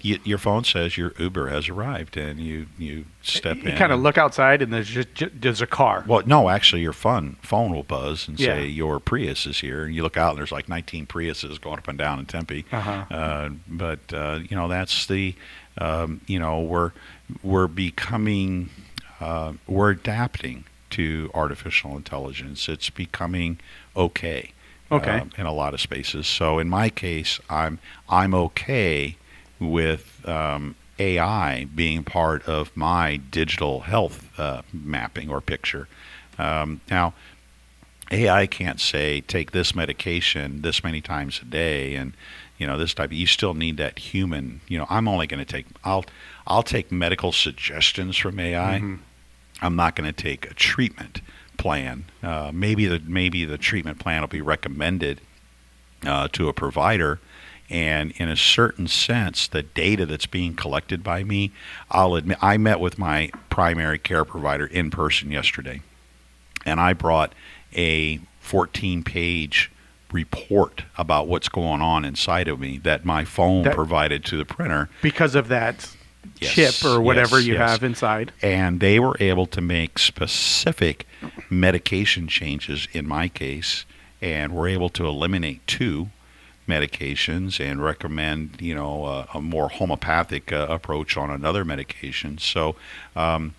your phone says your Uber has arrived, and you step in. You kind of look outside, and there's a car. Well, no, actually, your phone will buzz and say Yeah. your Prius is here, and you look out, and there's like 19 Priuses going up and down in Tempe. But that's the we're becoming we're adapting to artificial intelligence. It's becoming okay. Okay. In a lot of spaces. So in my case, I'm okay with AI being part of my digital health mapping or picture. Now, AI can't say take this medication this many times a day and this type. You still need that human. I'm only going to take. I'll take medical suggestions from AI. Mm-hmm. I'm not going to take a treatment plan. Maybe the treatment plan will be recommended to a provider, and in a certain sense, the data that's being collected by me, I'll admit, I met with my primary care provider in person yesterday, and I brought a 14-page report about what's going on inside of me that my phone provided to the printer because of that. Chip or whatever you have inside. And they were able to make specific medication changes in my case, and were able to eliminate 2 medications and recommend a more homeopathic approach on another medication. So the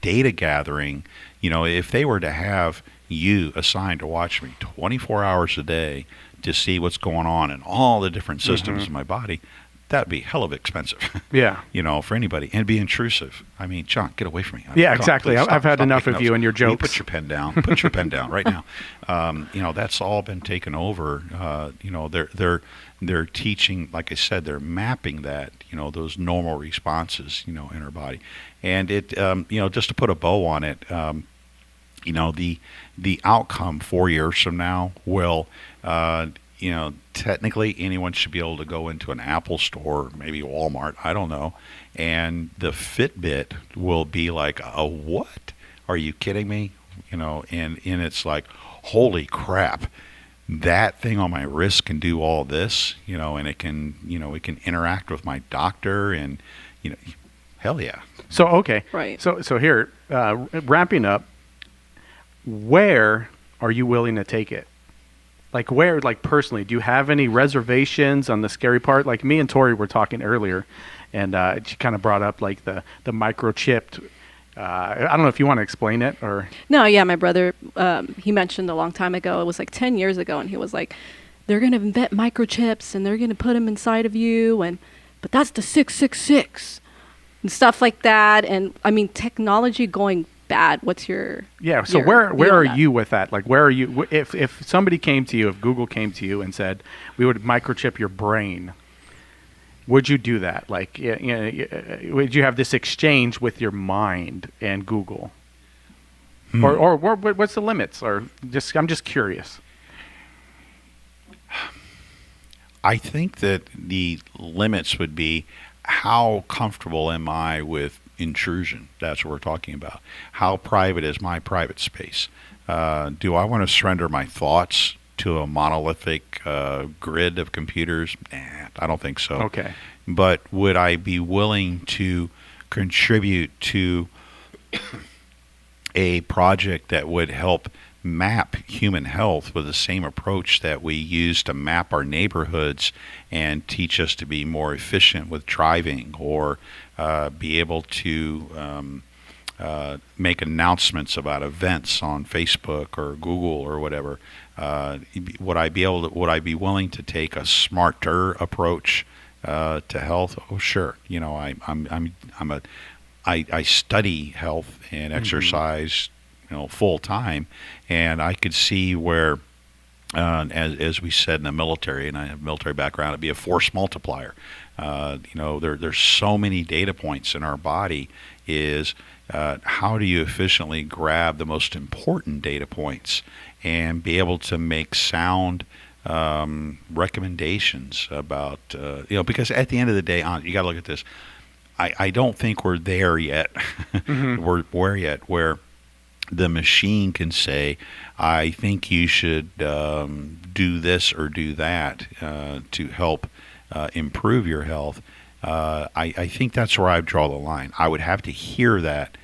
data gathering, if they were to have you assigned to watch me 24 hours a day to see what's going on in all the different systems in my body, that'd be hell of expensive. Yeah. For anybody, and be intrusive. I mean, John, get away from me. Yeah, exactly. I've had enough of you and your jokes. Put your pen down. Put your pen down right now. That's all been taken over. They're teaching, like I said, they're mapping that, those normal responses, in our body. And it, just to put a bow on it, the outcome 4 years from now will, technically anyone should be able to go into an Apple store, maybe Walmart, I don't know, and the Fitbit will be like, what? Are you kidding me? And it's like, holy crap, that thing on my wrist can do all this, and it can, it can interact with my doctor, and, hell yeah. So, okay. Right. So here, wrapping up, where are you willing to take it? Like where, like personally, do you have any reservations on the scary part? Like me and Tori were talking earlier, and she kind of brought up like the microchipped. I don't know if you want to explain it or. No, yeah, my brother, he mentioned a long time ago. It was like 10 years ago, and he was like, "They're gonna invent microchips, and they're gonna put them inside of you, but that's the 666 and stuff like that." And I mean, technology going bad. What's your so where are you with that? Like where are you if somebody came to you, if Google came to you and said we would microchip your brain, would you do that? Like would you have this exchange with your mind and Google? Or what's the limits? Or I'm just curious. I think that the limits would be how comfortable am I with intrusion? That's what we're talking about. How private is my private space? Do I want to surrender my thoughts to a monolithic grid of computers? Nah, I don't think so. Okay. But would I be willing to contribute to a project that would help map human health with the same approach that we use to map our neighborhoods and teach us to be more efficient with driving, or be able to make announcements about events on Facebook or Google or whatever? Would I be willing to take a smarter approach to health? Oh, sure. I study health and exercise, full time, and I could see where as we said in the military, and I have a military background, it'd be a force multiplier. There's so many data points in our body. Is how do you efficiently grab the most important data points and be able to make sound recommendations about because at the end of the day, you got to look at this. I don't think we're there yet. We're where the machine can say, I think you should do this or do that to help improve your health. I think that's where I draw the line. I would have to hear that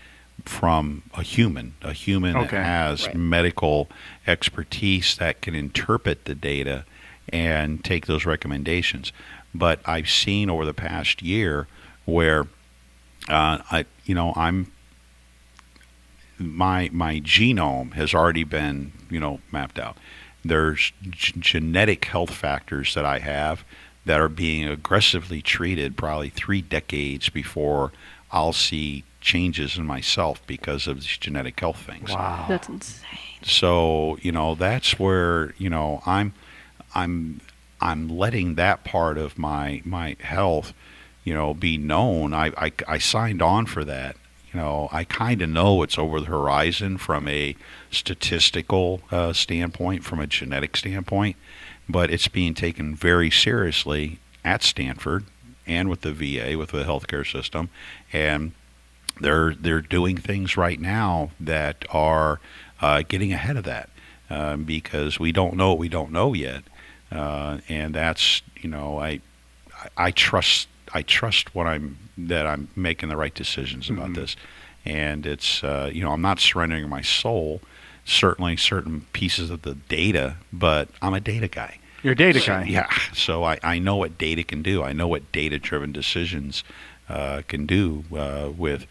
from a human that has medical expertise that can interpret the data and take those recommendations. But I've seen over the past year where my genome has already been mapped out. There's genetic health factors that I have that are being aggressively treated probably 3 decades before I'll see changes in myself because of these genetic health things. Wow, That's insane. So that's where I'm letting that part of my health be known. I signed on for that. I kind of know it's over the horizon from a statistical standpoint, from a genetic standpoint, but it's being taken very seriously at Stanford and with the VA, with the healthcare system, and they're doing things right now that are getting ahead of that because we don't know what we don't know yet, and that's I trust that I'm making the right decisions about this, and it's I'm not surrendering my soul. Certainly certain pieces of the data, but I'm a data guy. You're a data guy. Yeah, so I know what data can do. I know what data-driven decisions can do with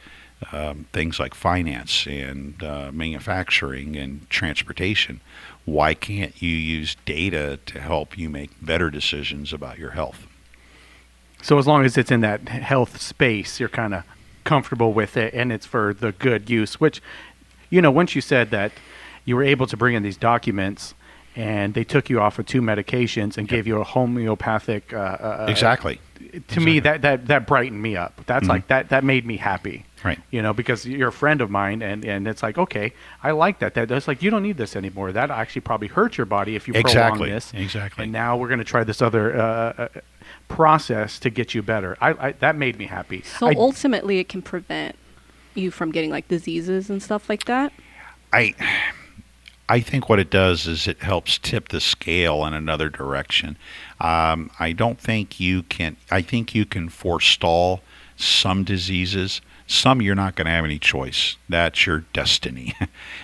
things like finance and manufacturing and transportation. Why can't you use data to help you make better decisions about your health? So as long as it's in that health space, you're kind of comfortable with it, and it's for the good use. Which, once you said that you were able to bring in these documents, and they took you off of 2 medications and gave you a homeopathic. Exactly. To me, that brightened me up. That's like that made me happy. Right. Because you're a friend of mine, and it's like, okay, I like that. That's like, you don't need this anymore. That actually probably hurts your body if you prolong this. Exactly. And now we're going to try this other process to get you better. That made me happy. So ultimately, it can prevent you from getting like diseases and stuff like that. I think what it does is it helps tip the scale in another direction. I don't think you can. I think you can forestall some diseases. Some you're not going to have any choice. That's your destiny.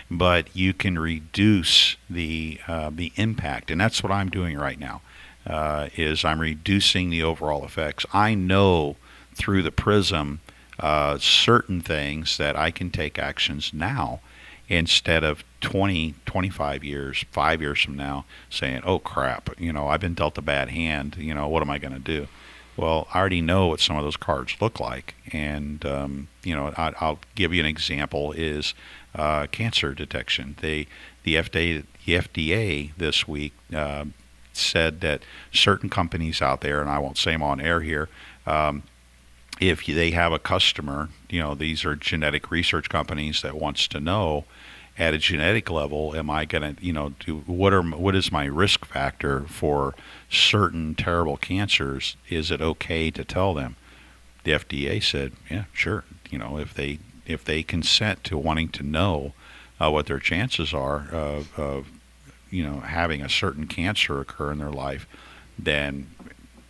But you can reduce the impact, and that's what I'm doing right now. Is I'm reducing the overall effects. I know through the prism certain things that I can take actions now instead of 20, 25 years, 5 years from now saying, oh crap, I've been dealt a bad hand, what am I going to do? Well, I already know what some of those cards look like, and I'll give you an example is cancer detection. The FDA this week said that certain companies out there, and I won't say them on air here, if they have a customer, these are genetic research companies that wants to know at a genetic level, am I going to, what is my risk factor for certain terrible cancers? Is it okay to tell them? The FDA said, yeah, sure. If they consent to wanting to know what their chances are of having a certain cancer occur in their life, then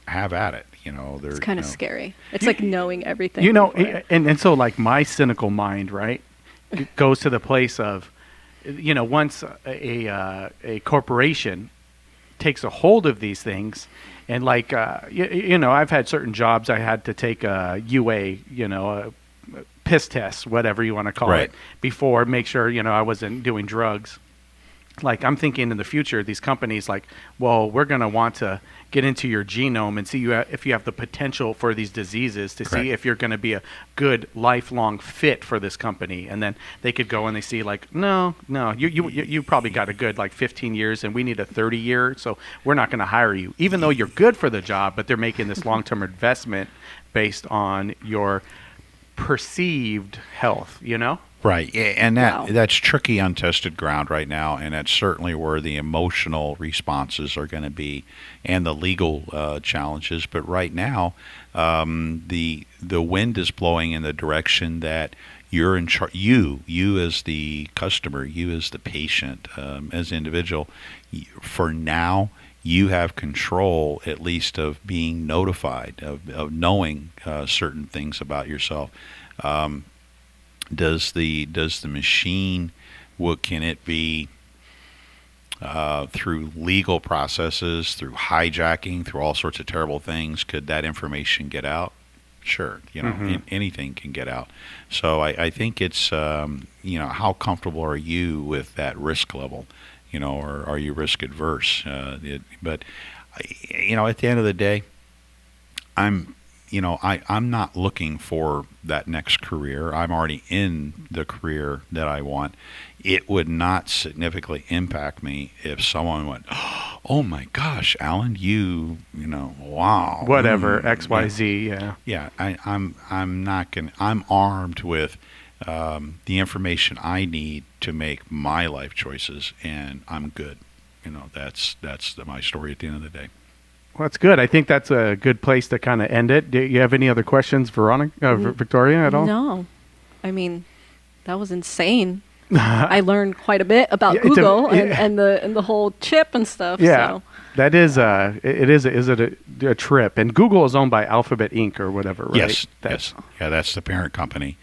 have at it. It's kind of scary. It's like knowing everything. And so like my cynical mind, right, it goes to the place of, once a corporation takes a hold of these things, and like I've had certain jobs I had to take a UA, a piss test, whatever you want to call it, before, make sure I wasn't doing drugs. like I'm thinking in the future, these companies like, well, we're going to want to get into your genome and see if you have the potential for these diseases to Correct. see if you're going to be a good lifelong fit for this company. And then they could go and they see like, no, you probably got a good like 15 years and we need a 30 year. So we're not going to hire you, even though you're good for the job, but they're making this long-term investment based on your perceived health, you know? Right, and Wow. that's tricky, untested ground right now, and that's certainly where the emotional responses are going to be, and the legal challenges. But right now, the wind is blowing in the direction that you're in charge. You as the customer, you as the patient, as the individual. For now, you have control, at least, of being notified, of knowing certain things about yourself. Does the machine, can it be through legal processes, through hijacking, through all sorts of terrible things? Could that information get out? Sure, anything can get out. So I think it's how comfortable are you with that risk level, or are you risk adverse? But at the end of the day, I'm not looking for that next career. I'm already in the career that I want. It would not significantly impact me if someone went, "Oh my gosh, Alan, wow." Whatever, XYZ, yeah. Yeah, I'm not gonna. I'm armed with the information I need to make my life choices, and I'm good. That's my story at the end of the day. Well, that's good. I think that's a good place to kind of end it. Do you have any other questions, Veronica, Victoria, at all? No. I mean, that was insane. I learned quite a bit about Yeah, it's Google a- and the whole chip and stuff. Yeah, So. that is a trip. And Google is owned by Alphabet Inc. or whatever, right? Yes, yes. Yeah, that's the parent company.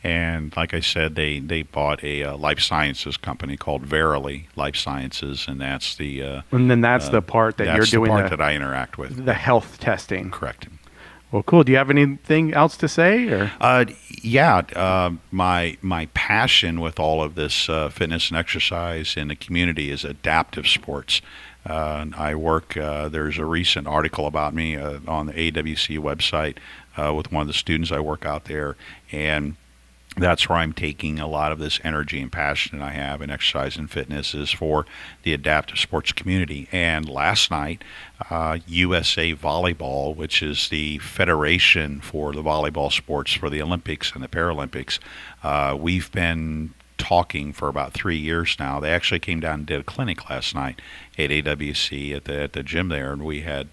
And like I said, they bought a life sciences company called Verily Life Sciences, and that's the And then that's the part that you're that's the doing part that I interact with. the health testing. Correct. Well, cool. Do you have anything else to say? Or My passion with all of this fitness and exercise in the community is adaptive sports. I work. There's a recent article about me on the AWC website with one of the students I work out there, and that's where I'm taking a lot of this energy and passion that I have in exercise and fitness is for the adaptive sports community. And last night, USA Volleyball, which is the federation for the volleyball sports for the Olympics and the Paralympics, we've been talking for about 3 years now. They actually came down and did a clinic last night at AWC at the gym there, and we had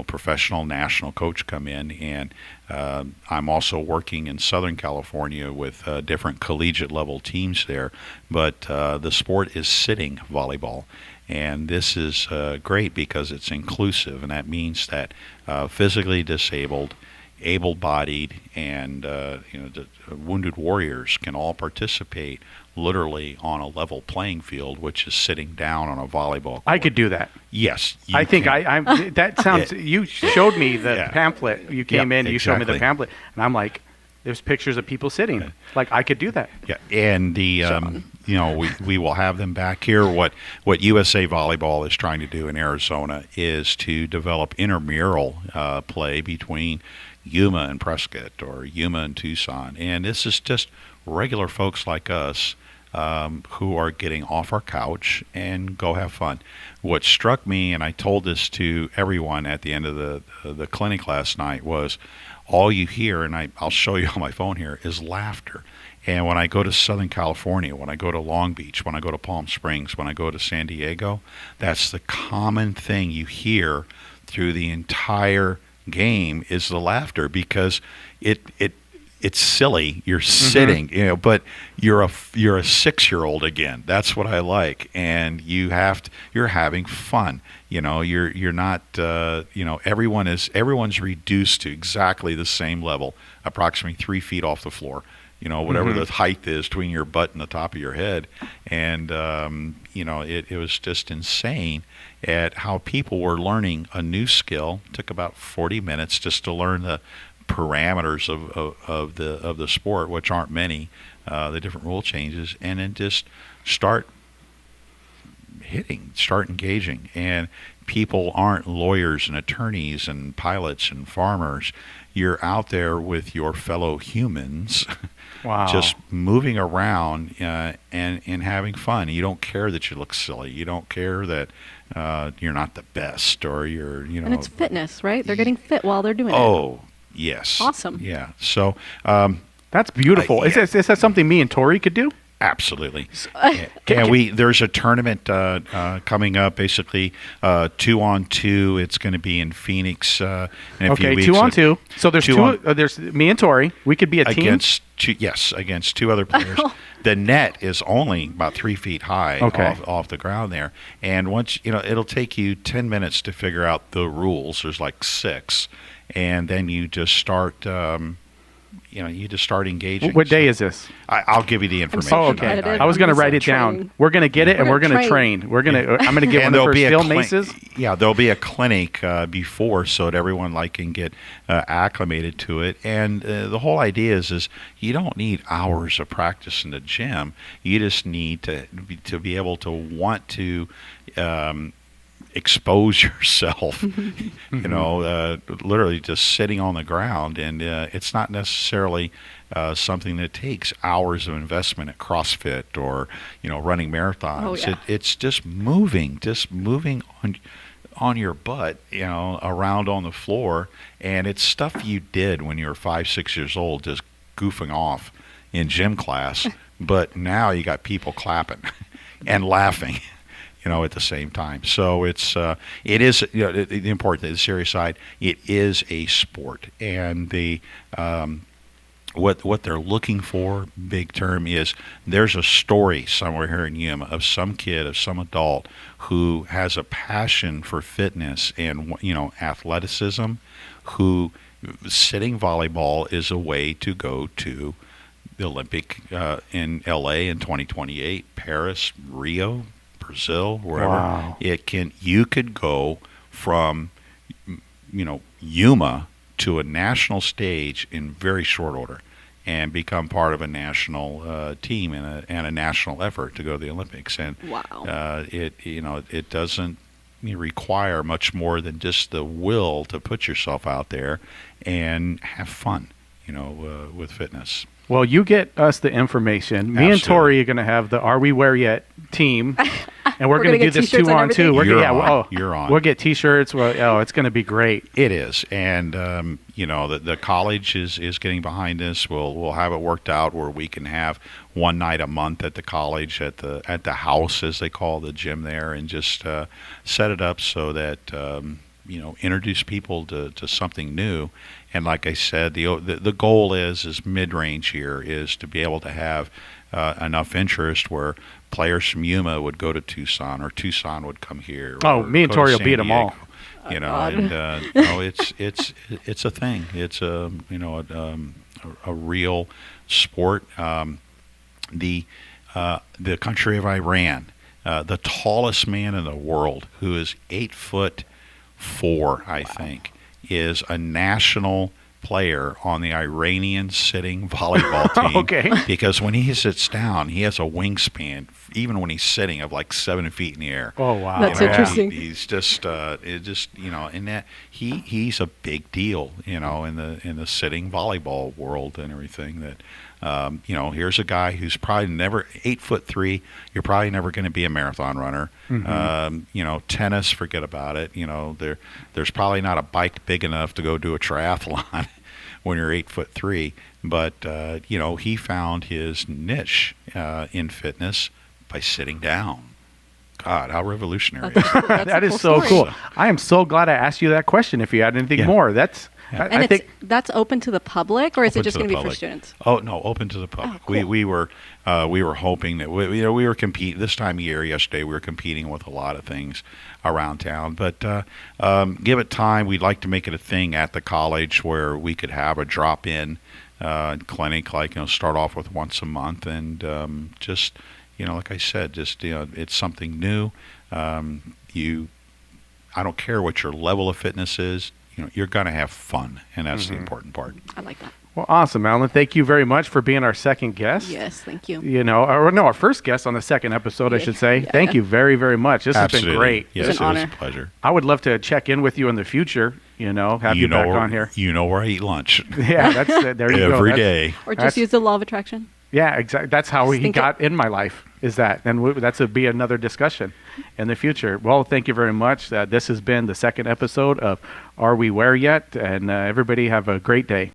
professional national coach come in, and I'm also working in Southern California with different collegiate level teams there, but the sport is sitting volleyball. And this is great because it's inclusive, and that means that physically disabled, able-bodied, and the wounded warriors can all participate literally on a level playing field, which is sitting down on a volleyball court. I could do that. Yes, I think can. I'm. That sounds. You showed me the Yeah. pamphlet. You came Yeah, in. You showed me the exactly. pamphlet, and I'm like, there's pictures of people sitting. Like I could do that. Yeah, and the we will have them back here. What USA Volleyball is trying to do in Arizona is to develop intramural play between Yuma and Prescott or Yuma and Tucson, and this is just regular folks like us who are getting off our couch and go have fun. What struck me, and I told this to everyone at the end of the clinic last night, was all you hear, and I'll show you on my phone here, is laughter. And when I go to Southern California, when I go to Long Beach, when I go to Palm Springs, when I go to San Diego, that's the common thing you hear through the entire game is the laughter, because it's silly. You're sitting, but you're a 6-year-old again. That's what I like, and you're having fun. You're not. Everyone's reduced to exactly the same level, approximately 3 feet off the floor. Whatever the height is between your butt and the top of your head, and it was just insane at how people were learning a new skill. It took about 40 minutes just to learn the parameters of the sport, which aren't many, the different rule changes, and then just start hitting, start engaging. And people aren't lawyers and attorneys and pilots and farmers. You're out there with your fellow humans. Wow. Just moving around and having fun. You don't care that you look silly. You don't care that you're not the best or you're, And it's fitness, right? They're getting fit while they're doing it. Oh, yes. Awesome. Yeah. So That's beautiful. yeah. Is that something me and Tori could do? absolutely. And there's a tournament coming up, basically 2-on-2. It's going to be in Phoenix in a few Okay, weeks. 2-on-2. So there's there's me and Tori. We could be a team. Against two other players. The net is only about 3 feet high off the ground there. And once, it'll take you 10 minutes to figure out the rules. There's like 6. And then you just start, engaging. What day is this? I'll give you the information. Oh, okay. I was going to write it down. We're going to get it, and we're going to train. I'm going to get one of the first steel maces. Yeah, there'll be a clinic before so that everyone can get acclimated to it. And the whole idea is you don't need hours of practice in the gym. You just need to be able to want to expose yourself, literally just sitting on the ground. And it's not necessarily something that takes hours of investment at CrossFit or, running marathons. Oh, yeah. It's just moving on your butt, around on the floor. And it's stuff you did when you were 5-6 years old, just goofing off in gym class. But now you got people clapping and laughing, at the same time. So it is, the important, the serious side, it is a sport. And what they're looking for, big term, is there's a story somewhere here in Yuma of some kid, of some adult who has a passion for fitness and, athleticism, who sitting volleyball is a way to go to the Olympic in LA in 2028, Paris, Rio, Brazil, wherever. Wow. You could go from, Yuma to a national stage in very short order and become part of a national team and a national effort to go to the Olympics. And wow. It doesn't require much more than just the will to put yourself out there and have fun, with fitness. Well, you get us the information. Me and Tori are going to have the Are We Where Yet team, and we're going to do this 2-on-2. You're on. We'll get T-shirts. It's going to be great. It is, and the college is getting behind this. We'll have it worked out where we can have one night a month at the college at the house, as they call the gym there, and just set it up so that introduce people to something new. And like I said, the goal is mid-range here is to be able to have enough interest where players from Yuma would go to Tucson, or Tucson would come here. Me and Tori will beat them all. It's a thing. It's a real sport. The country of Iran, the tallest man in the world, who is 8'4", I think, is a national player on the Iranian sitting volleyball team. Okay. Because when he sits down, he has a wingspan, even when he's sitting, of like 7 feet in the air. Oh wow, that's interesting. He's just, in that he's a big deal, in the sitting volleyball world and everything. That here's a guy who's probably never 8'3". You're probably never going to be a marathon runner. Mm-hmm. Tennis, forget about it. There's probably not a bike big enough to go do a triathlon when you're 8'3". But he found his niche in fitness by sitting down. God, how revolutionary! That is so cool. I am so glad I asked you that question. If you had anything more, that's. Yeah. And I think that's open to the public, or is it just going to be for students? Oh no, open to the public. Oh, cool. We were hoping that we were competing this time of year. Yesterday we were competing with a lot of things around town, but give it time. We'd like to make it a thing at the college where we could have a drop-in clinic, start off with once a month, and just like I said, just it's something new. I don't care what your level of fitness is. You're going to have fun, and that's the important part. I like that. Well, awesome, Alan. Thank you very much for being our second guest. Yes, thank you. You know, or no, our first guest on the second episode, I should say. Yeah. Thank you very, very much. This has been great. Yes, It's an it was honor. a pleasure. I would love to check in with you in the future. You know, have you back on here. You know where I eat lunch. Yeah, that's there. You go. Every That's- day. Or That's- just use the law of attraction. Yeah, exactly. That's how Just he think got in my life. Is that, and that's would be another discussion in the future. Well, thank you very much. This has been the second episode of Are We Where Yet? And everybody have a great day.